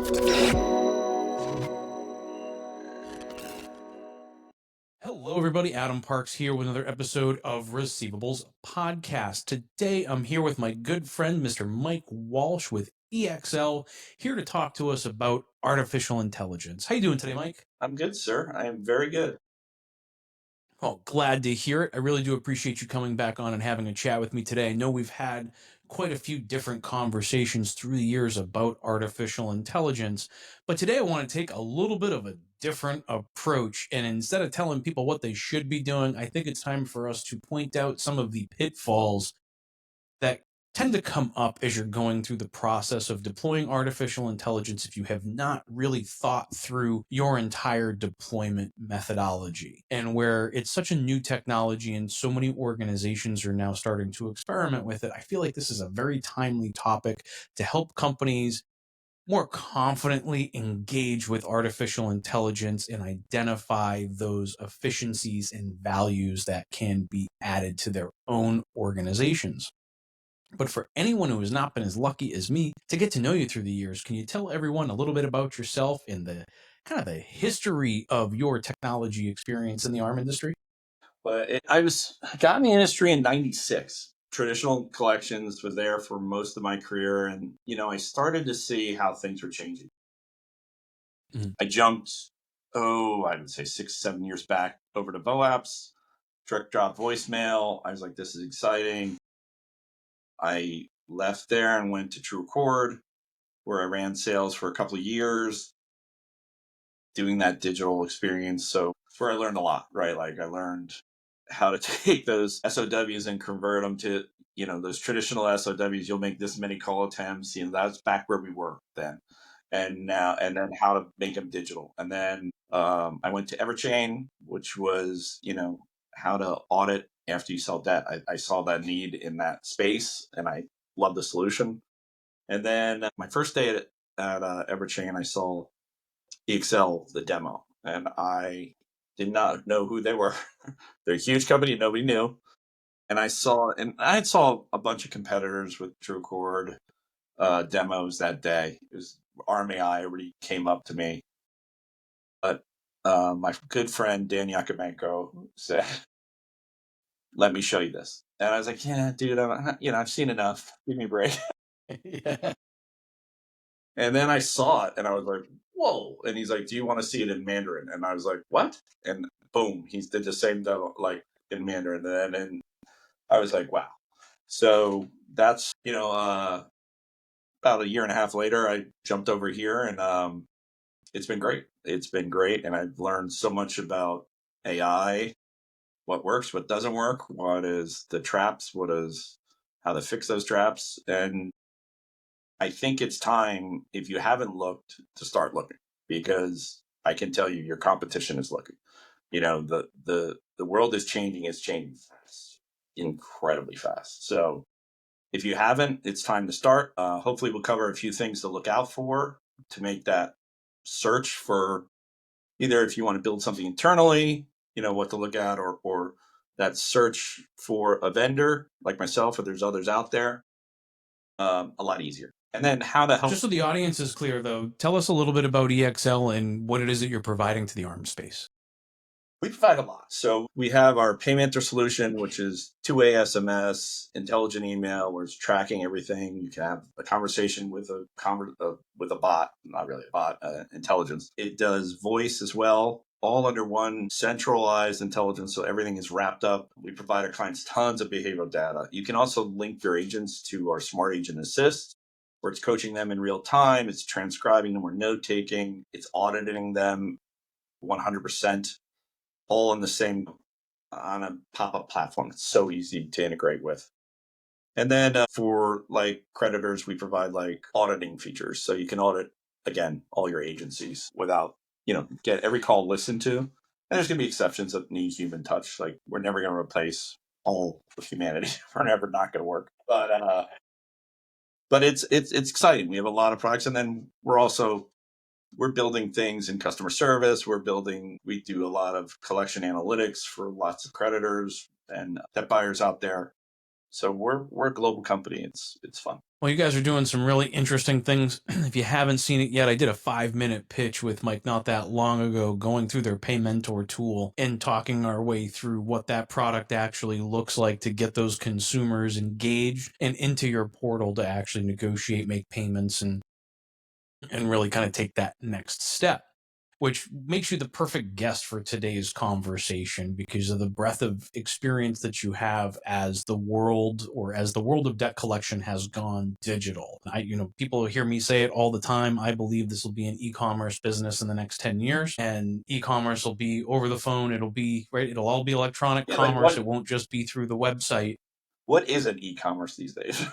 Hello, everybody. Adam Parks here with another episode of Receivables Podcast. Today, I'm here with my good friend, Mr. Mike Walsh with EXL, here to talk to us about artificial intelligence. How you doing today, Mike? I'm good, sir. I am very good. Oh, glad to hear it. I really do appreciate you coming back on and having a chat with me today. I know we've had quite a few different conversations through the years about artificial intelligence, but today I want to take a little bit of a different approach. And instead of telling people what they should be doing, I think it's time for us to point out some of the pitfalls that tend to come up as you're going through the process of deploying artificial intelligence if you have not really thought through your entire deployment methodology. And where it's such a new technology and so many organizations are now starting to experiment with it, I feel like this is a very timely topic to help companies more confidently engage with artificial intelligence and identify those efficiencies and values that can be added to their own organizations. But for anyone who has not been as lucky as me to get to know you through the years, can you tell everyone a little bit about yourself and the kind of the history of your technology experience in the arm industry? I got in the industry in '96. Traditional collections was there for most of my career, and I started to see how things were changing. Mhm. I jumped, I would say 6, 7 years back over to VoApps, direct drop voicemail. I was like, this is exciting. I left there and went to TrueAccord, where I ran sales for a couple of years, doing that digital experience. So it's where I learned a lot, right? Like I learned how to take those SOWs and convert them to, those traditional SOWs. You'll make this many call attempts. That's back where we were then. And then how to make them digital. And then I went to Everchain, which was, how to audit after you sell debt. I saw that need in that space and I love the solution. And then my first day at Everchain, I saw EXL, the demo, and I did not know who they were. They're a huge company, nobody knew. And I saw a bunch of competitors with TrueAccord demos that day. It was RMAI already came up to me, but my good friend Dan Yakovenko said, "Let me show you this." And I was like, "Yeah, dude, I've seen enough. Give me a break." Yeah. And then I saw it and I was like, whoa. And he's like, do you want to see it in Mandarin? And I was like, what? And boom, he did the same demo like in Mandarin. And I was like, wow. So that's, about a year and a half later, I jumped over here and it's been great. It's been great. And I've learned so much about AI, what works, what doesn't work, what is the traps, how to fix those traps. And I think it's time, if you haven't looked, to start looking because I can tell you your competition is looking. The world is changing. It's changing fast, incredibly fast. So if you haven't, it's time to start. Hopefully, we'll cover a few things to look out for to make that search for either if you want to build something internally, what to look at, or that search for a vendor like myself, or there's others out there, a lot easier. And then how to help. Just so the audience is clear, though, tell us a little bit about EXL and what it is that you're providing to the arm space. We provide a lot. So we have our Paymenter solution, which is two-way SMS, intelligent email, where it's tracking everything. You can have a conversation with a bot, not really a bot, intelligence. It does voice as well, all under one centralized intelligence. So everything is wrapped up. We provide our clients tons of behavioral data. You can also link your agents to our Smart Agent Assist, where it's coaching them in real time. It's transcribing them or note taking. It's auditing them 100%. All in the same on a pop-up platform. It's so easy to integrate with. And then for like creditors, we provide like auditing features. So you can audit, again, all your agencies without, get every call listened to. And there's going to be exceptions that need human touch. Like we're never going to replace all of humanity. We're never not going to work. But it's exciting. We have a lot of products. And then we're building things in customer service. We do a lot of collection analytics for lots of creditors and debt buyers out there. So we're a global company. It's fun. Well, you guys are doing some really interesting things. If you haven't seen it yet, I did a 5-minute pitch with Mike not that long ago, going through their Pay Mentor tool and talking our way through what that product actually looks like to get those consumers engaged and into your portal to actually negotiate, make payments, and really kind of take that next step, which makes you the perfect guest for today's conversation because of the breadth of experience that you have as the world of debt collection has gone digital. People hear me say it all the time. I believe this will be an e-commerce business in the next 10 years, and e-commerce will be over the phone. It'll be right. It'll all be electronic commerce. It won't just be through the website. What is an e-commerce these days?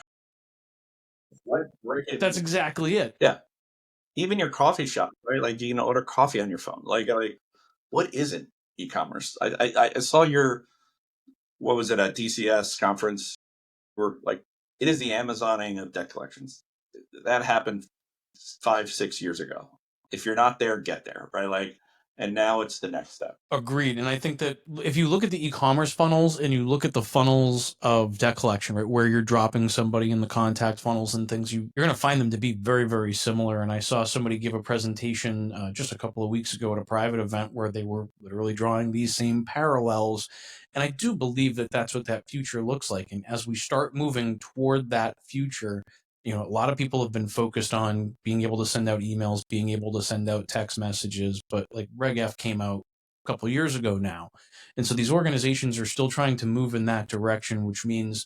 That's exactly it. Yeah. Even your coffee shop, right? Like you can order coffee on your phone. Like what isn't e-commerce? I saw what was it at DCS conference? Where like it is the Amazoning of debt collections. That happened 5-6 years ago. If you're not there, get there, right? Like, and now it's the next step. Agreed. And I think that if you look at the e-commerce funnels and you look at the funnels of debt collection, right, where you're dropping somebody in the contact funnels and things, you're going to find them to be very, very similar. And I saw somebody give a presentation just a couple of weeks ago at a private event where they were literally drawing these same parallels. And I do believe that that's what that future looks like. And as we start moving toward that future, a lot of people have been focused on being able to send out emails, being able to send out text messages, but like Reg F came out a couple of years ago now. And so these organizations are still trying to move in that direction, which means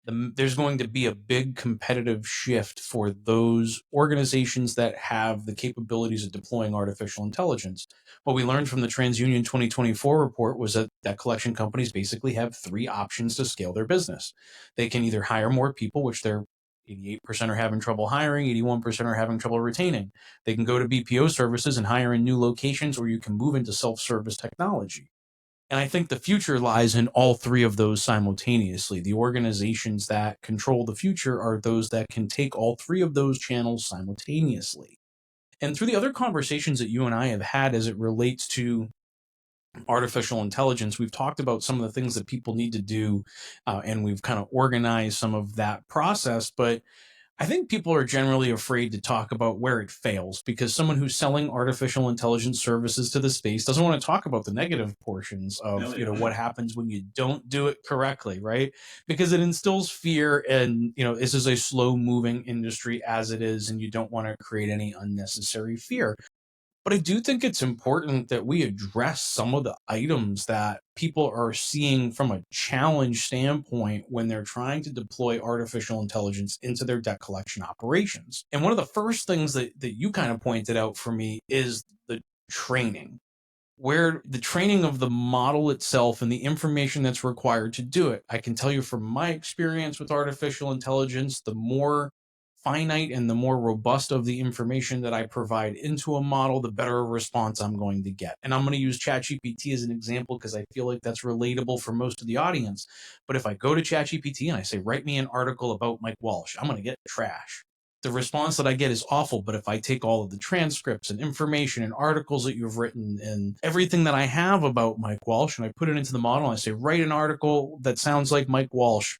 there's going to be a big competitive shift for those organizations that have the capabilities of deploying artificial intelligence. What we learned from the TransUnion 2024 report was that collection companies basically have 3 options to scale their business. They can either hire more people, which they're 88% are having trouble hiring, 81% are having trouble retaining. They can go to BPO services and hire in new locations, or you can move into self-service technology. And I think the future lies in all 3 of those simultaneously. The organizations that control the future are those that can take all 3 of those channels simultaneously. And through the other conversations that you and I have had as it relates to artificial intelligence, we've talked about some of the things that people need to do, and we've kind of organized some of that process. But I think people are generally afraid to talk about where it fails because someone who's selling artificial intelligence services to the space doesn't want to talk about the negative portions of, what happens when you don't do it correctly, right? Because it instills fear, and, this is a slow moving industry as it is, and you don't want to create any unnecessary fear. But I do think it's important that we address some of the items that people are seeing from a challenge standpoint when they're trying to deploy artificial intelligence into their debt collection operations. And one of the first things that you kind of pointed out for me is the training, where the training of the model itself and the information that's required to do it. I can tell you from my experience with artificial intelligence, the more finite and the more robust of the information that I provide into a model, the better response I'm going to get. And I'm going to use ChatGPT as an example because I feel like that's relatable for most of the audience. But if I go to ChatGPT and I say, write me an article about Mike Walsh, I'm going to get trash. The response that I get is awful. But if I take all of the transcripts and information and articles that you've written and everything that I have about Mike Walsh and I put it into the model and I say, write an article that sounds like Mike Walsh,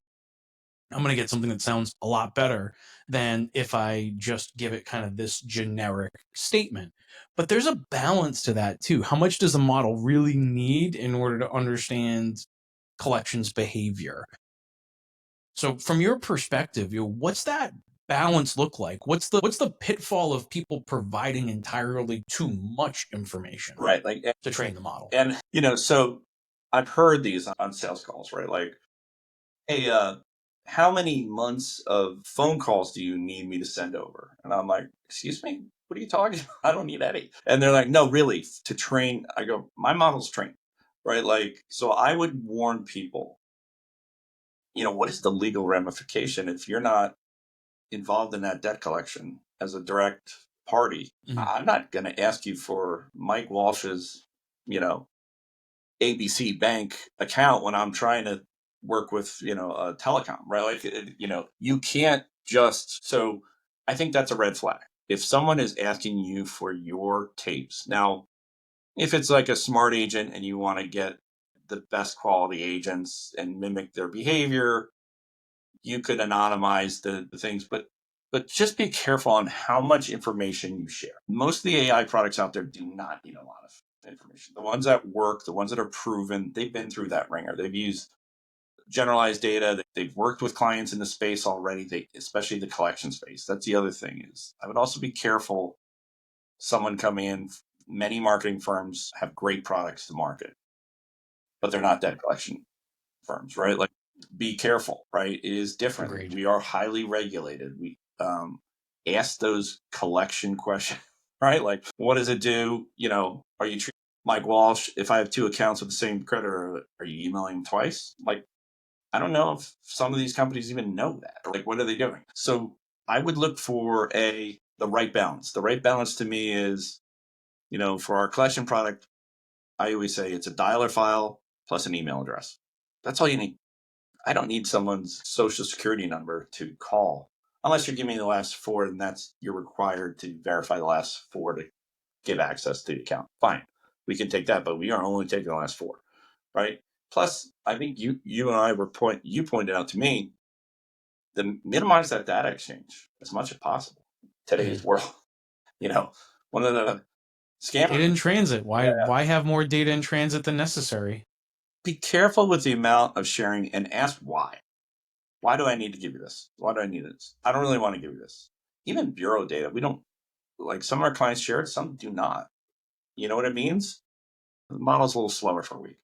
I'm going to get something that sounds a lot better than if I just give it kind of this generic statement. But there's a balance to that too. How much does a model really need in order to understand collections behavior? So from your perspective, what's that balance look like? What's the pitfall of people providing entirely too much information, right? Like to train the model? And so I've heard these on sales calls, right? Like, hey, how many months of phone calls do you need me to send over? And I'm like, excuse me, what are you talking about? I don't need any. And they're like, no, really, to train. I go, my model's trained, right? Like, so I would warn people, what is the legal ramification if you're not involved in that debt collection as a direct party? I'm not going to ask you for Mike Walsh's, ABC Bank account when I'm trying to work with, a telecom, right? Like, you can't just, so I think that's a red flag. If someone is asking you for your tapes, now, if it's like a smart agent and you want to get the best quality agents and mimic their behavior, you could anonymize the things, but just be careful on how much information you share. Most of the AI products out there do not need a lot of information. The ones that work, the ones that are proven, they've been through that ringer. They've used generalized data. They've worked with clients in the space already, especially the collection space. That's the other thing is I would also be careful someone coming in. Many marketing firms have great products to market, but they're not debt collection firms, right? Like, be careful, right? It is different. Agreed. We are highly regulated. We ask those collection questions, right? Like, what does it do? Are you treating Mike Walsh? If I have two accounts with the same creditor, are you emailing him twice? Like, I don't know if some of these companies even know that. Like, what are they doing? So I would look for the right balance. The right balance to me is, for our collection product, I always say it's a dialer file plus an email address. That's all you need. I don't need someone's social security number to call unless you're giving me the last four, and you're required to verify the last four to give access to the account. Fine, we can take that, but we are only taking the last four, right? Plus, I think you and I you pointed out to me minimize that data exchange as much as possible. Today's world, one of the scammers. Data in transit. Why have more data in transit than necessary? Be careful with the amount of sharing and ask why. Why do I need to give you this? Why do I need this? I don't really want to give you this. Even bureau data, we don't, like, some of our clients share it, some do not. You know what it means? The model's a little slower for a week.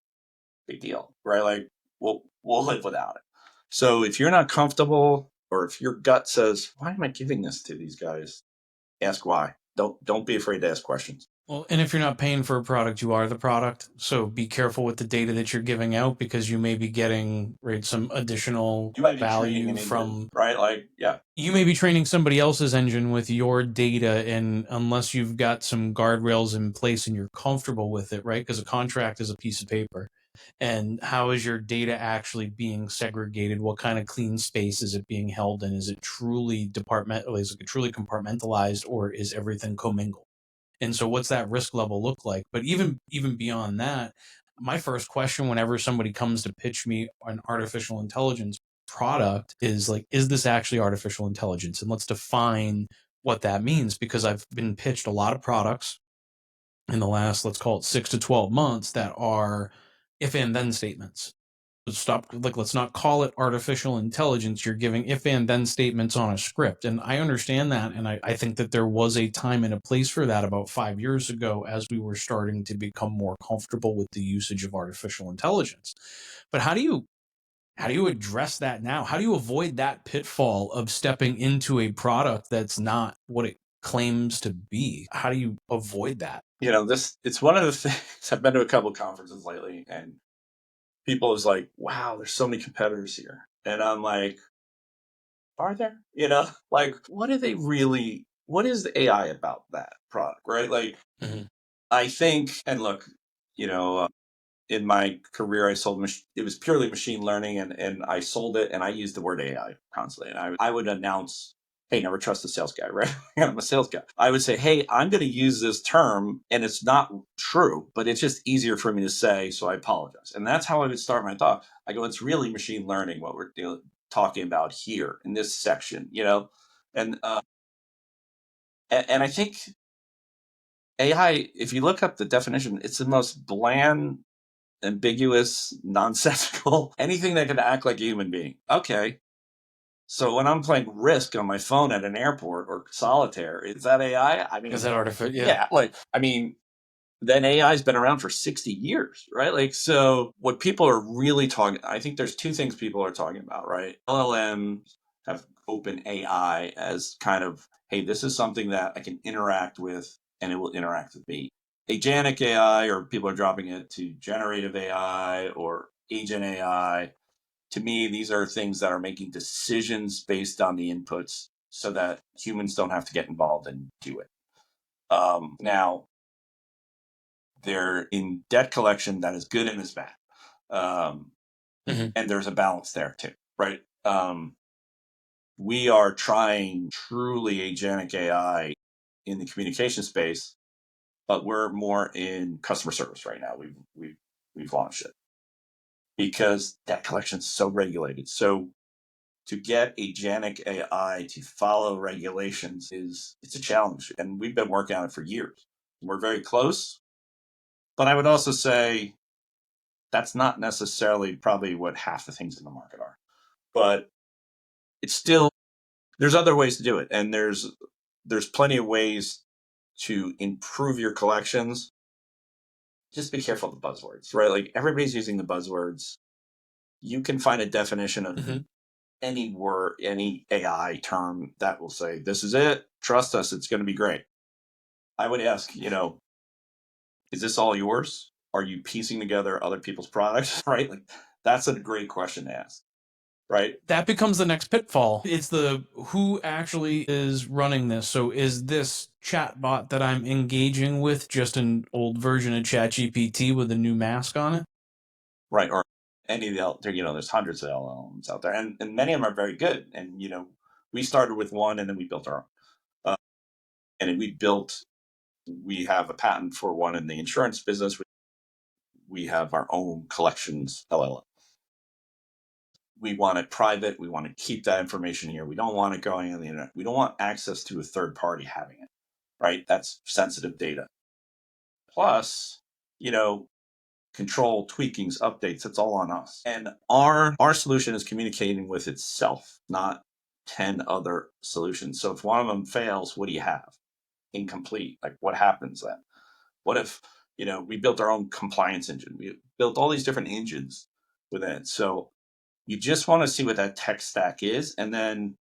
Big deal, right? Like, we'll live without it. So if you're not comfortable, or if your gut says, why am I giving this to these guys? Ask why. Don't be afraid to ask questions. Well, and if you're not paying for a product, you are the product. So be careful with the data that you're giving out, because you may be getting some additional value from, right? Like, yeah. You may be training somebody else's engine with your data, and unless you've got some guardrails in place and you're comfortable with it, right? Because a contract is a piece of paper. And how is your data actually being segregated? What kind of clean space is it being held in? Is it truly compartmentalized, or is everything commingled? And so what's that risk level look like? But even beyond that, my first question whenever somebody comes to pitch me an artificial intelligence product is like, is this actually artificial intelligence? And let's define what that means, because I've been pitched a lot of products in the last, let's call it 6 to 12 months, that are if and then statements. Let's not call it artificial intelligence. You're giving if and then statements on a script. And I understand that. And I think that there was a time and a place for that about 5 years ago, as we were starting to become more comfortable with the usage of artificial intelligence. But how do you address that now? How do you avoid that pitfall of stepping into a product that's not what it claims to be? How do you avoid that? It's one of the things. I've been to a couple of conferences lately, and people is like, wow, there's so many competitors here. And I'm like, are there? Like, what is the AI about that product, right? Like, I think, and look, in my career, I sold, it was purely machine learning, and I sold it, and I used the word AI constantly. And I would announce, hey, never trust the sales guy, right? I'm a sales guy. I would say, hey, I'm going to use this term, and it's not true, but it's just easier for me to say, so I apologize. And that's how I would start my talk. I go, it's really machine learning what we're talking about here in this section, and I think AI, if you look up the definition, it's the most bland, ambiguous, nonsensical, anything that can act like a human being. Okay. So when I'm playing Risk on my phone at an airport, or Solitaire, is that AI? I mean, Is that artificial? Yeah. Then AI's been around for 60 years, right? Like, so what people are really talking, I think there's two things people are talking about, right? LLMs have open AI as kind of, hey, this is something that I can interact with, and it will interact with me. Agentic AI, or people are dropping it to generative AI or agent AI. To me, these are things that are making decisions based on the inputs so that humans don't have to get involved and do it. Now, they're in debt collection that is good and is bad. And there's a balance there too, right? We are trying truly agentic AI in the communication space, but we're more in customer service right now. We've launched it because debt collection is so regulated. So to get agentic AI to follow regulations it's a challenge. And we've been working on it for years. We're very close. But I would also say that's not necessarily probably what half the things in the market are. But it's still, there's other ways to do it. And there's plenty of ways to improve your collections. Just be careful of the buzzwords, right? Like everybody's using the buzzwords. You can find a definition of any word, any AI term that will say, this is it. Trust us. It's going to be great. I would ask, is this all yours? Are you piecing together other people's products? Right? Like that's a great question to ask. Right? That becomes the next pitfall. It's the who actually is running this. So is this chatbot that I'm engaging with just an old version of ChatGPT with a new mask on it? Right. Or any of the, there's hundreds of LLMs out there, and many of them are very good. And, we started with one and then we built our own. And we have a patent for one in the insurance business. We have our own collections LLM. We want it private. We want to keep that information here. We don't want it going on the internet. We don't want access to a third party having it, right? That's sensitive data. Plus, control, tweakings, updates, it's all on us. And our solution is communicating with itself, not 10 other solutions. So if one of them fails, what do you have? Incomplete. Like what happens then? What if, we built our own compliance engine? We built all these different engines within it. So you just want to see what that tech stack is. And then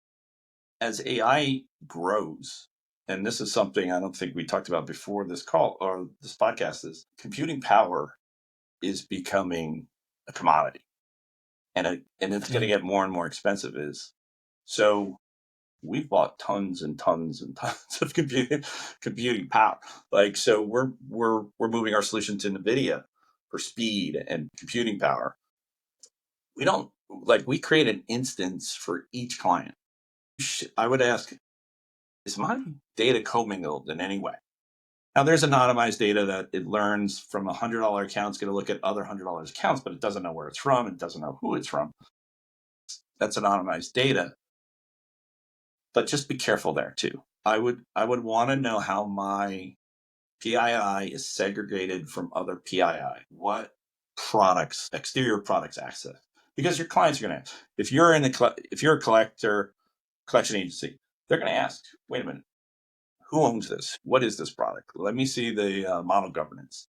as AI grows, and this is something I don't think we talked about before this call or this podcast, is computing power is becoming a commodity, and it's going to get more and more expensive. So we've bought tons and tons and tons of computing power. Like so, we're moving our solution to NVIDIA for speed and computing power. We create an instance for each client. I would ask, is my data commingled in any way? Now, there's anonymized data that it learns from $100 accounts, going to look at other $100 accounts, but it doesn't know where it's from. It doesn't know who it's from. That's anonymized data. But just be careful there too. I would want to know how my PII is segregated from other PII. What products, exterior products access? Because your clients are going to, if you're a collection agency, they're going to ask, wait a minute, who owns this? What is this product? Let me see the model governance.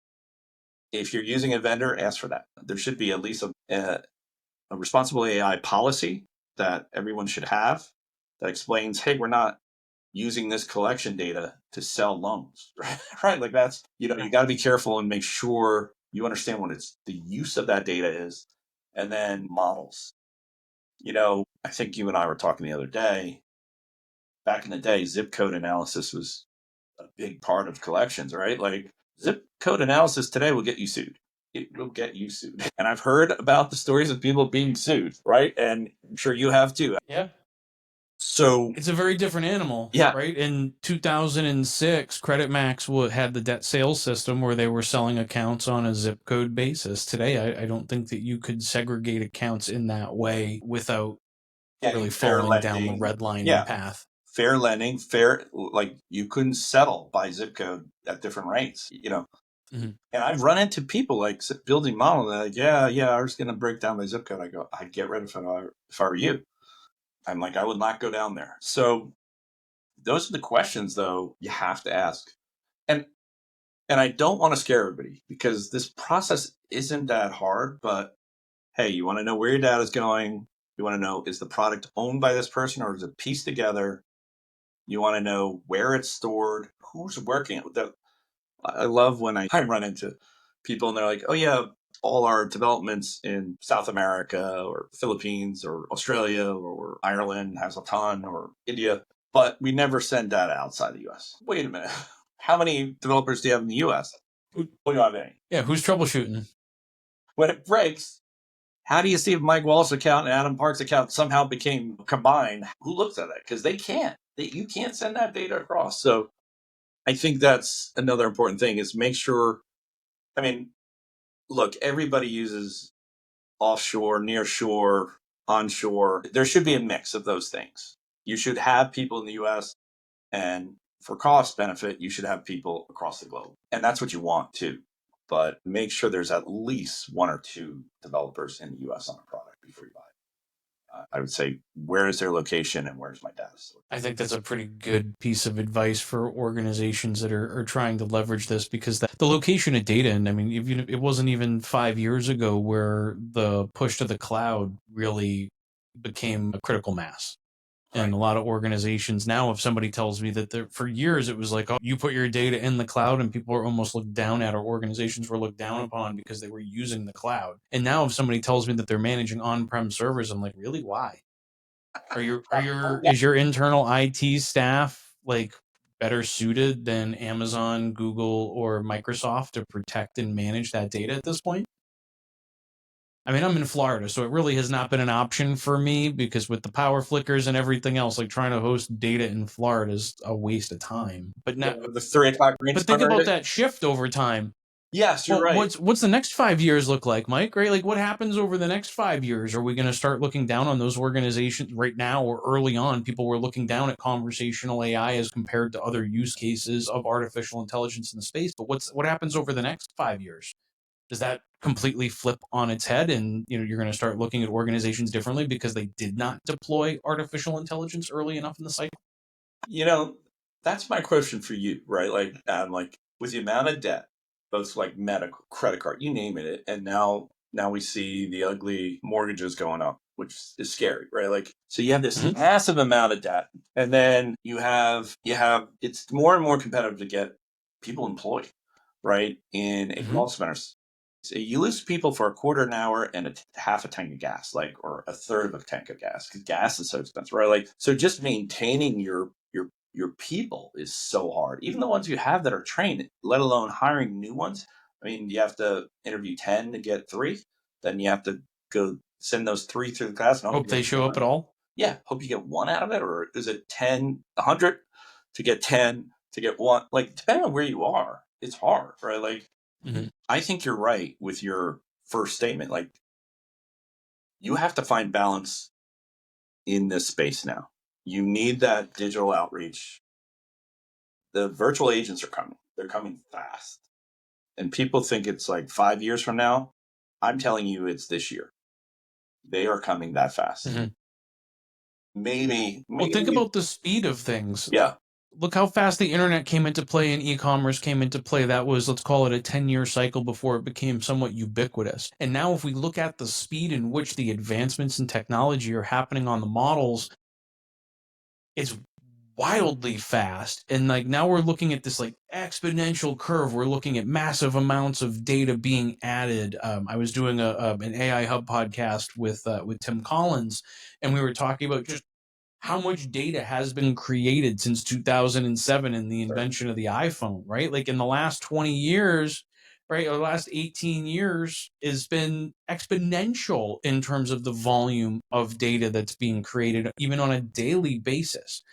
If you're using a vendor, ask for that. There should be at least a responsible AI policy that everyone should have that explains, hey, we're not using this collection data to sell loans, right? Like that's, you got to be careful and make sure you understand what the use of that data is. And then models. I think you and I were talking the other day, back in the day, zip code analysis was a big part of collections, right? Like zip code analysis today will get you sued. It will get you sued. And I've heard about the stories of people being sued, right? And I'm sure you have too. Yeah. So it's a very different animal, yeah. Right? In 2006, Credit Max had the debt sales system where they were selling accounts on a zip code basis. Today, I don't think that you could segregate accounts in that way without really falling down the redlining path. Fair lending, like you couldn't settle by zip code at different rates, And I've run into people like building model. They're like, yeah, I was going to break down my zip code. I go, I'd get rid of it if I were you. I'm like, I would not go down there. So those are the questions, though, you have to ask. And I don't want to scare everybody because this process isn't that hard. But hey, you want to know where your data is going. You want to know, is the product owned by this person or is it pieced together? You want to know where it's stored, who's working with it. I love when I run into people and they're like, oh, yeah, all our developments in South America or Philippines or Australia or Ireland has a ton, or India, but we never send data outside the U.S. Wait a minute. How many developers do you have in the U.S.? We don't have any. Yeah, who's troubleshooting? When it breaks, how do you see if Mike Walsh account and Adam Park's account somehow became combined? Who looks at that? Because they can't. You can't send that data across. So I think that's another important thing is make sure, look, everybody uses offshore, near shore onshore. There should be a mix of those things. You should have people in the US, and for cost benefit, you should have people across the globe. And that's what you want too. But make sure there's at least one or two developers in the US on a product before you buy it. I would say, where is their location and where's my data store? I think that's a pretty good piece of advice for organizations that are trying to leverage this, because the location of data, and I mean, it wasn't even 5 years ago where the push to the cloud really became a critical mass. And a lot of organizations now, if somebody tells me that for years it was like, oh, you put your data in the cloud, and people are almost looked down at, or organizations were looked down upon because they were using the cloud. And now if somebody tells me that they're managing on-prem servers, I'm like, really? Why? Is your internal IT staff like better suited than Amazon, Google, or Microsoft to protect and manage that data at this point? I mean, I'm in Florida, so it really has not been an option for me, because with the power flickers and everything else, like trying to host data in Florida is a waste of time. But now, The 3 o'clock green but think about that shift over time. Yes, you're Well, right. what's the next 5 years look like, Mike? Right? Like, what happens over the next 5 years? Are we going to start looking down on those organizations right now, or early on? People were looking down at conversational AI as compared to other use cases of artificial intelligence in the space. But what happens over the next 5 years? Does that completely flip on its head, and you're going to start looking at organizations differently because they did not deploy artificial intelligence early enough in the cycle? That's my question for you, right? Like with the amount of debt, both like medical, credit card, you name it, and now we see the ugly mortgages going up, which is scary, right? Like, so you have this massive amount of debt, and then you have it's more and more competitive to get people employed, right? In a call centers. So you lose people for a quarter an hour and half a tank of gas, like, or a third of a tank of gas, because gas is so expensive, right? Like, so just maintaining your people is so hard. Even the ones you have that are trained, let alone hiring new ones. I mean, you have to interview 10 to get 3. Then you have to go send those 3 through the class. And Hope they show up at all. Yeah, hope you get 1 out of it. Or is it 10, 100 to get 10 to get 1? Like, depending on where you are, it's hard, right? Like, I think you're right with your first statement. Like, you have to find balance in this space now. You need that digital outreach. The virtual agents are coming. They're coming fast. And people think it's like 5 years from now. I'm telling you, it's this year. They are coming that fast. Maybe. Well, think about the speed of things. Yeah. Look how fast the internet came into play and e-commerce came into play. That was, let's call it a 10-year cycle before it became somewhat ubiquitous. And now if we look at the speed in which the advancements in technology are happening on the models, it's wildly fast. And like now we're looking at this like exponential curve. We're looking at massive amounts of data being added. I was doing an AI Hub podcast with Tim Collins, and we were talking about just how much data has been created since 2007 and the invention of the iPhone, right? Like in the last 20 years, right, or the last 18 years has been exponential in terms of the volume of data that's being created, even on a daily basis.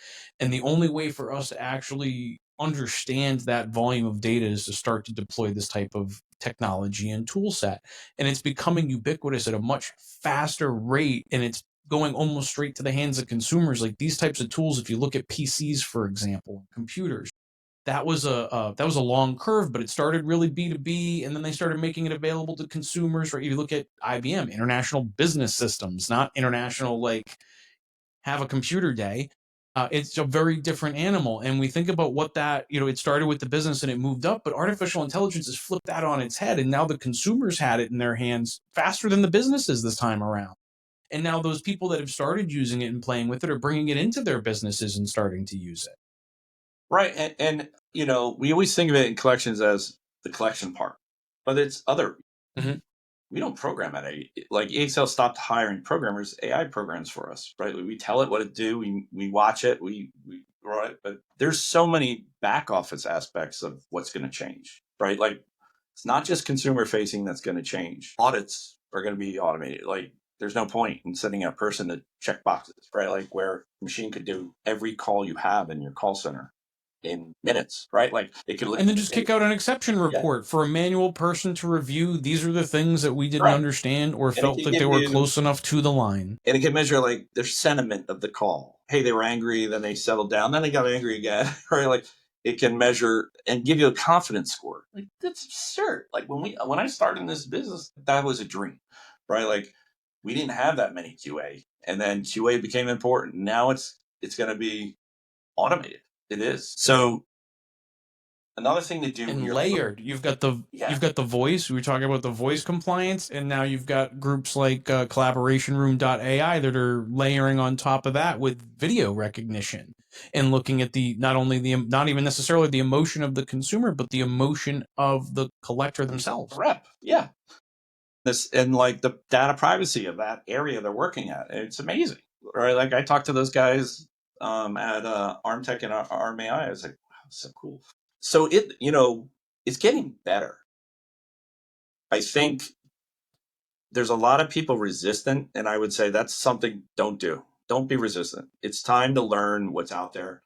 And the only way for us to actually understand that volume of data is to start to deploy this type of technology and tool set. And it's becoming ubiquitous at a much faster rate, and it's going almost straight to the hands of consumers. Like these types of tools, if you look at PCs, for example, computers, that was a long curve, but it started really B2B, and then they started making it available to consumers. Right? You look at IBM, International Business Systems, not international like have a computer day. It's a very different animal. And we think about what that, it started with the business and it moved up, but artificial intelligence has flipped that on its head. And now the consumers had it in their hands faster than the businesses this time around. And now those people that have started using it and playing with it are bringing it into their businesses and starting to use it. Right. And we always think of it in collections as the collection part, but it's other. We don't program at like EXL stopped hiring programmers, AI programs for us, right? We tell it what to do. We watch it. We right. But there's so many back office aspects of what's going to change, right? Like it's not just consumer facing that's going to change. Audits are going to be automated. Like there's no point in sending a person to check boxes, right? Like where a machine could do every call you have in your call center. in minutes, right? Like it could look And then just kick out an exception Yeah. report for a manual person to review. These are the things that we didn't Right. understand or And it felt can like they give were you, close enough to the line. and it can measure like their sentiment of the call. Hey, they were angry, then they settled down, then they got angry again, right? Like it can measure and give you a confidence score. Like that's absurd. Like when I started in this business, that was a dream, right? Like we didn't have that many QA, and then QA became important. Now it's going to be automated. It is. So another thing to do And here, layered, you've got the voice. We were talking about the voice compliance, and now you've got groups like collaborationroom.ai that are layering on top of that with video recognition and looking at the not only the not even necessarily the emotion of the consumer, but the emotion of the collector themselves. rep, yeah. This and like the data privacy of that area they're working at. It's amazing, right? Like I talked to those guys at ArmTech and ArmAI. I was like, wow, so cool. So it's getting better. I think there's a lot of people resistant, and I would say that's something don't do. Don't be resistant. It's time to learn what's out there.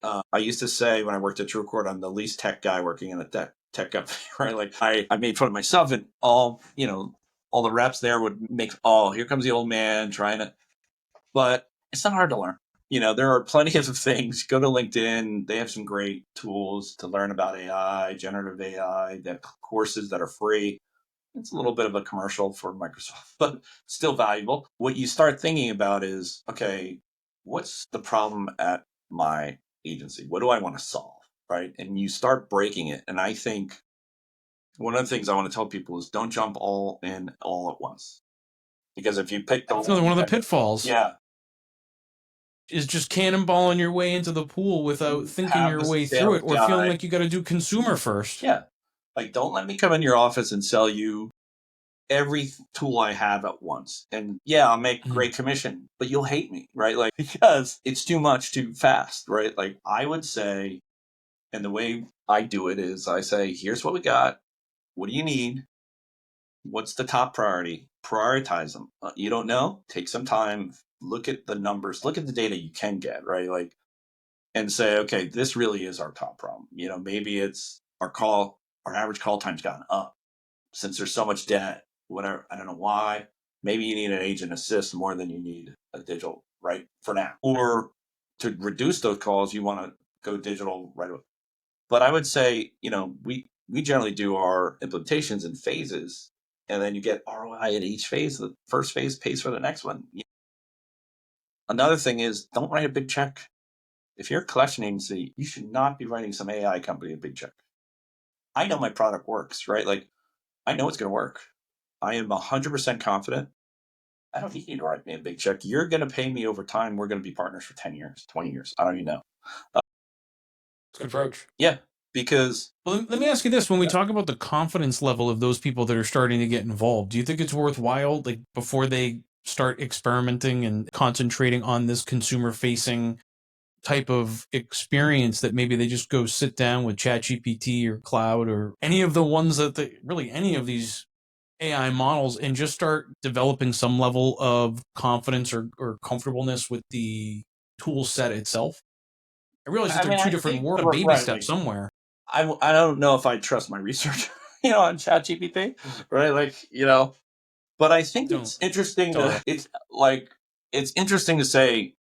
I used to say when I worked at TrueCourt, I'm the least tech guy working in a tech company, right? Like I made fun of myself, and all the reps there would make, oh, here comes the old man trying to, but it's not hard to learn. There are plenty of things. Go to LinkedIn. They have some great tools to learn about AI, generative AI. They have courses that are free. It's a little bit of a commercial for Microsoft, but still valuable. What you start thinking about is, okay, what's the problem at my agency? What do I want to solve? Right. And you start breaking it. And I think one of the things I want to tell people is don't jump all in all at once. Because if you pick That's another one of the pitfalls. yeah, Is just cannonballing your way into the pool without thinking have your the way through it, sales or feeling guy. like you got to do consumer first. Yeah. Like, don't let me come in your office and sell you every tool I have at once. And yeah, I'll make great commission, but you'll hate me, right? Like, because it's too much too fast, right? Like, I would say, and the way I do it is I say, here's what we got. What do you need? What's the top priority? Prioritize them. You don't know? Take some time. Look at the numbers. Look at the data you can get, right? Like, and say, okay, this really is our top problem. Maybe it's our average call time's gone up since there's so much debt, whatever. I don't know why. Maybe you need an agent assist more than you need a digital, right? For now. Or to reduce those calls, you want to go digital right away. But I would say, we generally do our implementations in phases, and then you get ROI at each phase. The first phase pays for the next one. Another thing is don't write a big check. If you're a collection agency, you should not be writing some AI company a big check. I know my product works, right? Like I know it's going to work. I am 100% confident. I don't need you to write me a big check. You're going to pay me over time. We're going to be partners for 10 years, 20 years. I don't even know. Good approach. Yeah, because Well, let me ask you this: when we talk about the confidence level of those people that are starting to get involved, do you think it's worthwhile, like before they start experimenting and concentrating on this consumer-facing type of experience, that maybe they just go sit down with ChatGPT or Cloud or any of the ones really any of these AI models and just start developing some level of confidence or comfortableness with the tool set itself? I realize that they're two I different think baby steps somewhere. I don't know if I trust my research, on ChatGPT, right? Like, but I think Don't. it's interesting Tell ya. it's interesting to say,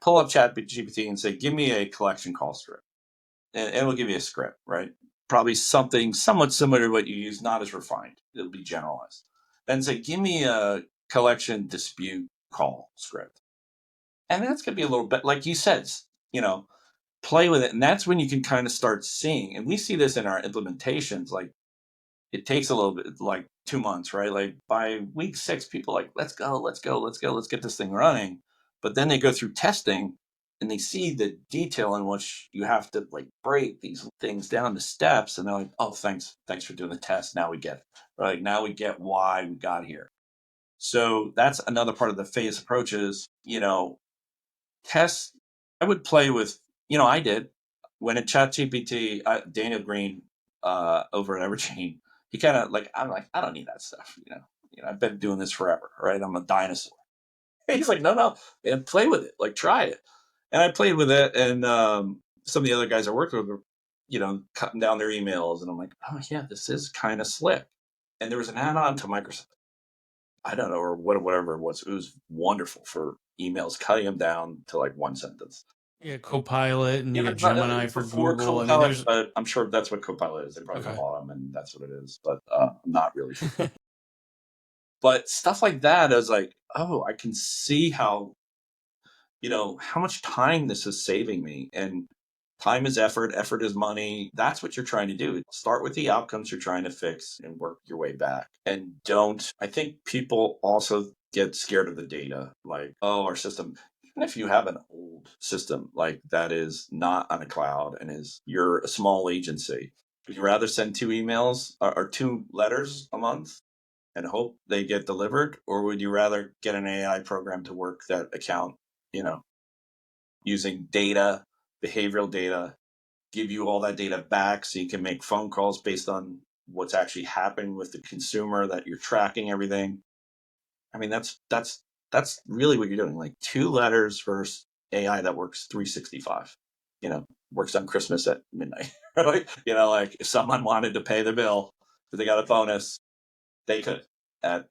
pull up ChatGPT and say, give me a collection call script, and it will give you a script, right? Probably something somewhat similar to what you use, not as refined. It'll be generalized. Then say, give me a collection dispute call script, and that's gonna be a little bit like you said, you know, play with it, and that's when you can kind of start seeing. And we see this in our implementations. Like it takes a little bit, like 2 months, right? Like by week 6, people are like, let's go, let's go, let's go, let's get this thing running. But then they go through testing and they see the detail in which you have to like break these things down to steps, and they're like, oh, thanks for doing the test. Now we get it. Right? Now we get why we got here. So that's another part of the phase approaches. Tests. I would play with. I did when at ChatGPT, Daniel Green over at Everchain, he kind of like, I'm like, I don't need that stuff. I've been doing this forever, right? I'm a dinosaur. He's like, no, man, play with it, like try it. And I played with it, and some of the other guys I worked with were, cutting down their emails, and I'm like, oh yeah, this is kind of slick. And there was an add-on to Microsoft, I don't know, or whatever it was. It was wonderful for emails, cutting them down to like one sentence. Yeah, Copilot, and you Yeah, got Gemini for before Google. I mean, Copilot, there's but I'm sure that's what Copilot is. They probably okay. bought them, and that's what it is. But I'm not really sure. But stuff like that, I was like, oh, I can see how much time this is saving me. And time is effort, effort is money. That's what you're trying to do. Start with the outcomes you're trying to fix and work your way back. And I think people also get scared of the data. Like, oh, our system, even if you have an old system like that is not on a cloud and you're a small agency, would you rather send 2 emails or 2 letters a month and hope they get delivered? Or would you rather get an AI program to work that account, you know, using data, behavioral data, give you all that data back so you can make phone calls based on what's actually happening with the consumer, that you're tracking everything? I mean, that's really what you're doing. Like 2 letters versus AI that works 365. Works on Christmas at midnight. Right? Like if someone wanted to pay the bill because they got a bonus, they could. And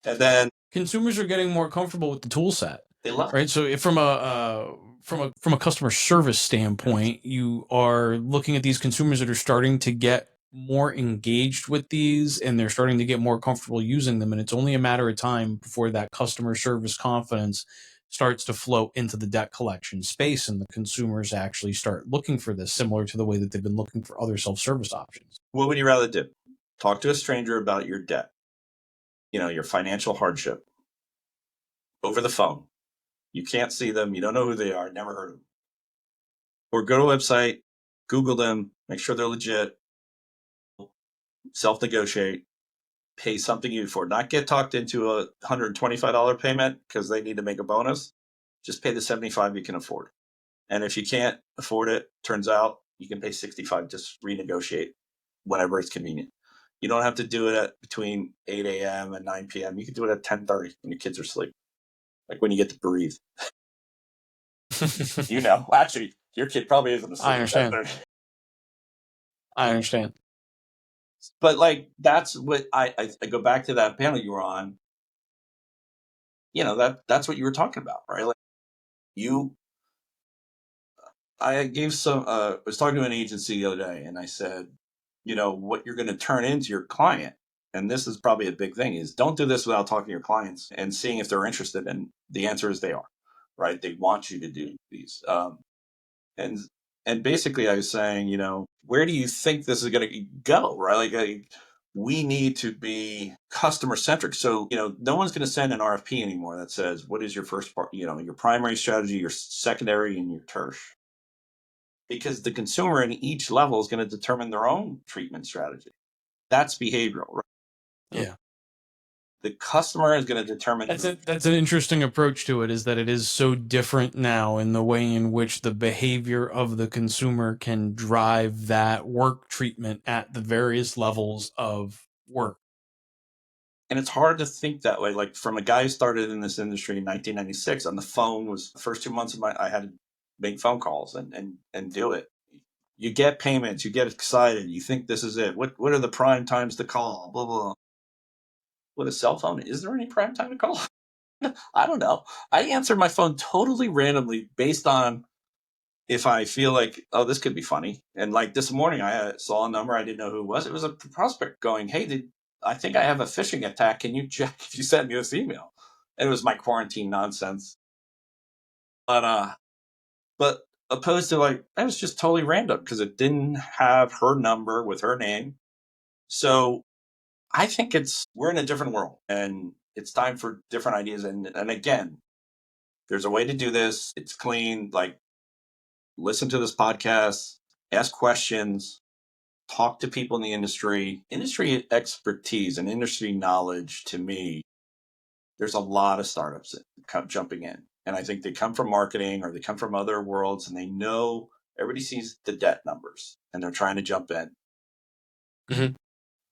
then consumers are getting more comfortable with the tool set, they love it. right? So if from a customer service standpoint, you are looking at these consumers that are starting to get more engaged with these, and they're starting to get more comfortable using them, and it's only a matter of time before that customer service confidence starts to flow into the debt collection space, and the consumers actually start looking for this, similar to the way that they've been looking for other self-service options. What would you rather do? Talk to a stranger about your debt, your financial hardship, over the phone. You can't see them. You don't know who they are. Never heard of them. Or go to a website, Google them, make sure they're legit, self-negotiate, pay something you for. Not get talked into a $125 payment because they need to make a bonus. Just pay the $75 you can afford. And if you can't afford it, turns out you can pay $65. Just renegotiate whenever it's convenient. You don't have to do it at between 8 a.m. and 9 p.m. You can do it at 10:30 when your kids are asleep, like when you get to breathe. Actually, your kid probably isn't I asleep at understand. 10:30. I understand. But like that's what I go back to that panel you were on. That's what you were talking about, right? Like you, I gave some. I was talking to an agency the other day, and I said, what you're going to turn into your client, and this is probably a big thing, is don't do this without talking to your clients and seeing if they're interested. And the answer is they are, right? They want you to do these. And basically I was saying, where do you think this is going to go, right? Like, we need to be customer centric. So, no one's going to send an RFP anymore that says, what is your first part, your primary strategy, your secondary, and your tertiary? Because the consumer in each level is going to determine their own treatment strategy. That's behavioral, right? Yeah. The customer is going to determine. That's an interesting approach to it, is that it is so different now in the way in which the behavior of the consumer can drive that work treatment at the various levels of work. And it's hard to think that way. Like from a guy who started in this industry in 1996, on the phone was the first 2 months of I had to make phone calls and do it. You get payments, you get excited, you think this is it. What are the prime times to call? Blah, blah, blah. With a cell phone, is there any prime time to call? I don't know. I answer my phone totally randomly based on if I feel like, oh, this could be funny. And like this morning, I saw a number, I didn't know who it was. It was a prospect going, hey, I think I have a phishing attack. Can you check if you sent me this email? And it was my quarantine nonsense. But opposed to like, that was just totally random because it didn't have her number with her name. So I think we're in a different world and it's time for different ideas. And again, there's a way to do this. It's clean. Like, listen to this podcast, ask questions, talk to people in the industry expertise and industry knowledge. To me, there's a lot of startups that come jumping in. And I think they come from marketing or they come from other worlds and they know everybody sees the debt numbers and they're trying to jump in. Mm-hmm.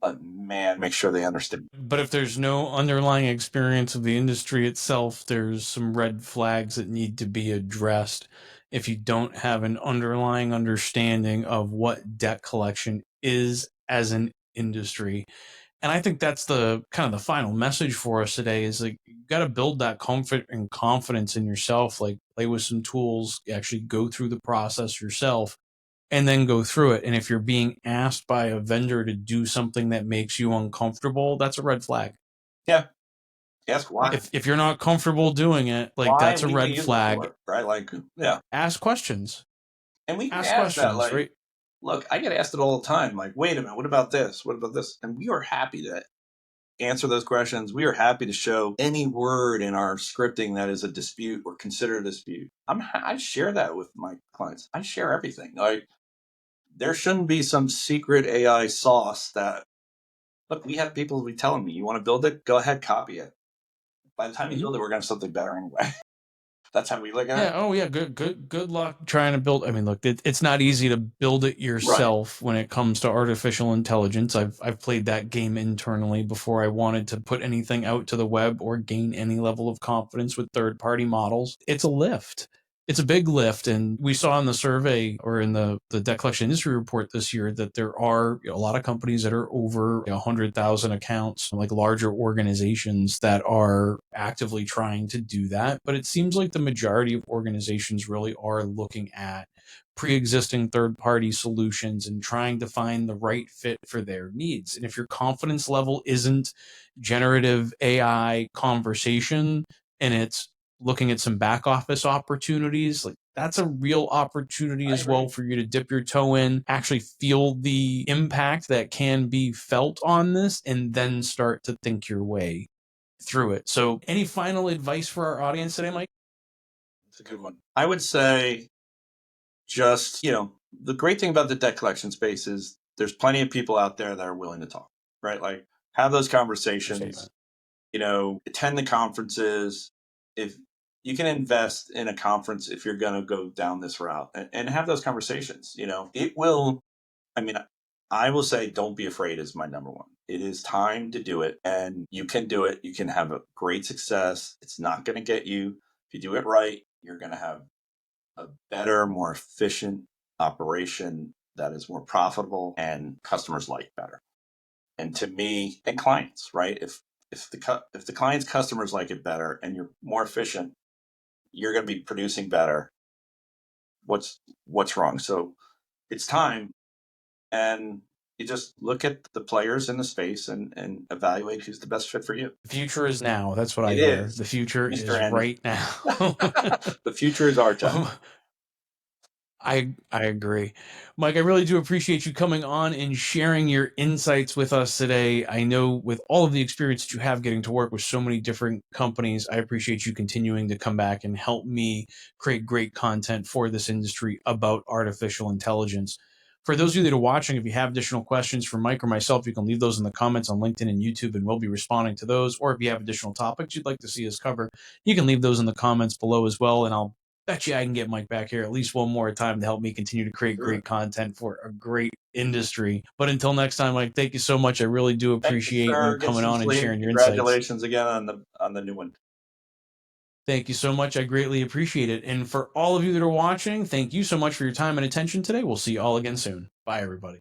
But man, make sure they understand. But if there's no underlying experience of the industry itself, there's some red flags that need to be addressed. If you don't have an underlying understanding of what debt collection is as an industry. And I think that's the kind of the final message for us today is like, you got to build that comfort and confidence in yourself, like play with some tools, actually go through the process yourself and then go through it. And if you're being asked by a vendor to do something that makes you uncomfortable, that's a red flag. Yeah. Ask why. If you're not comfortable doing it, like why that's a we red use flag. it for, right? Like, yeah. Ask questions. And we can Ask ask questions, that, like, right? look, I get asked it all the time. Like, wait a minute, what about this? What about this? And we are happy to answer those questions. We are happy to show any word in our scripting that is a dispute or considered a dispute. I share that with my clients. I share everything. Like, there shouldn't be some secret AI sauce that, look, we have people be telling me, you want to build it? Go ahead, copy it. By the time you build it, we're going to have something better anyway. That's how we look at it. Yeah. Oh, yeah. Good luck trying to build. I mean, look, it's not easy to build it yourself when it comes to artificial intelligence. I've played that game internally before I wanted to put anything out to the web or gain any level of confidence with third-party models. It's a lift. It's a big lift. And we saw in the survey or in the debt collection industry report this year that there are a lot of companies that are over 100,000 accounts, like larger organizations that are actively trying to do that. But it seems like the majority of organizations really are looking at pre-existing third-party solutions and trying to find the right fit for their needs. And if your confidence level isn't generative AI conversation and it's looking at some back office opportunities, like that's a real opportunity as well for you to dip your toe in, actually feel the impact that can be felt on this, and then start to think your way through it. So any final advice for our audience today, Mike? It's a good one. I would say just, the great thing about the debt collection space is there's plenty of people out there that are willing to talk, right? Like have those conversations, attend the conferences. If you can invest in a conference, if you're going to go down this route and have those conversations, it will, I will say, don't be afraid is my number one. It is time to do it and you can do it. You can have a great success. It's not going to get you, if you do it right, you're going to have a better, more efficient operation that is more profitable and customers like better. And to me, and clients, right? If the client's customers like it better and you're more efficient, you're going to be producing better. What's wrong? So it's time, and you just look at the players in the space and evaluate who's the best fit for you. The future is now. That's what I It hear. is. The future is Mr. Anderson. right now. The future is our time. I agree. Mike, I really do appreciate you coming on and sharing your insights with us today. I know with all of the experience that you have getting to work with so many different companies, I appreciate you continuing to come back and help me create great content for this industry about artificial intelligence. For those of you that are watching, if you have additional questions for Mike or myself, you can leave those in the comments on LinkedIn and YouTube, and we'll be responding to those. Or if you have additional topics you'd like to see us cover, you can leave those in the comments below as well, and I'll bet you I can get Mike back here at least one more time to help me continue to create great content for a great industry. But until next time, Mike, thank you so much. I really do appreciate you coming on and sharing your insights. Congratulations again on the new one. Thank you so much. I greatly appreciate it. And for all of you that are watching, thank you so much for your time and attention today. We'll see you all again soon. Bye, everybody.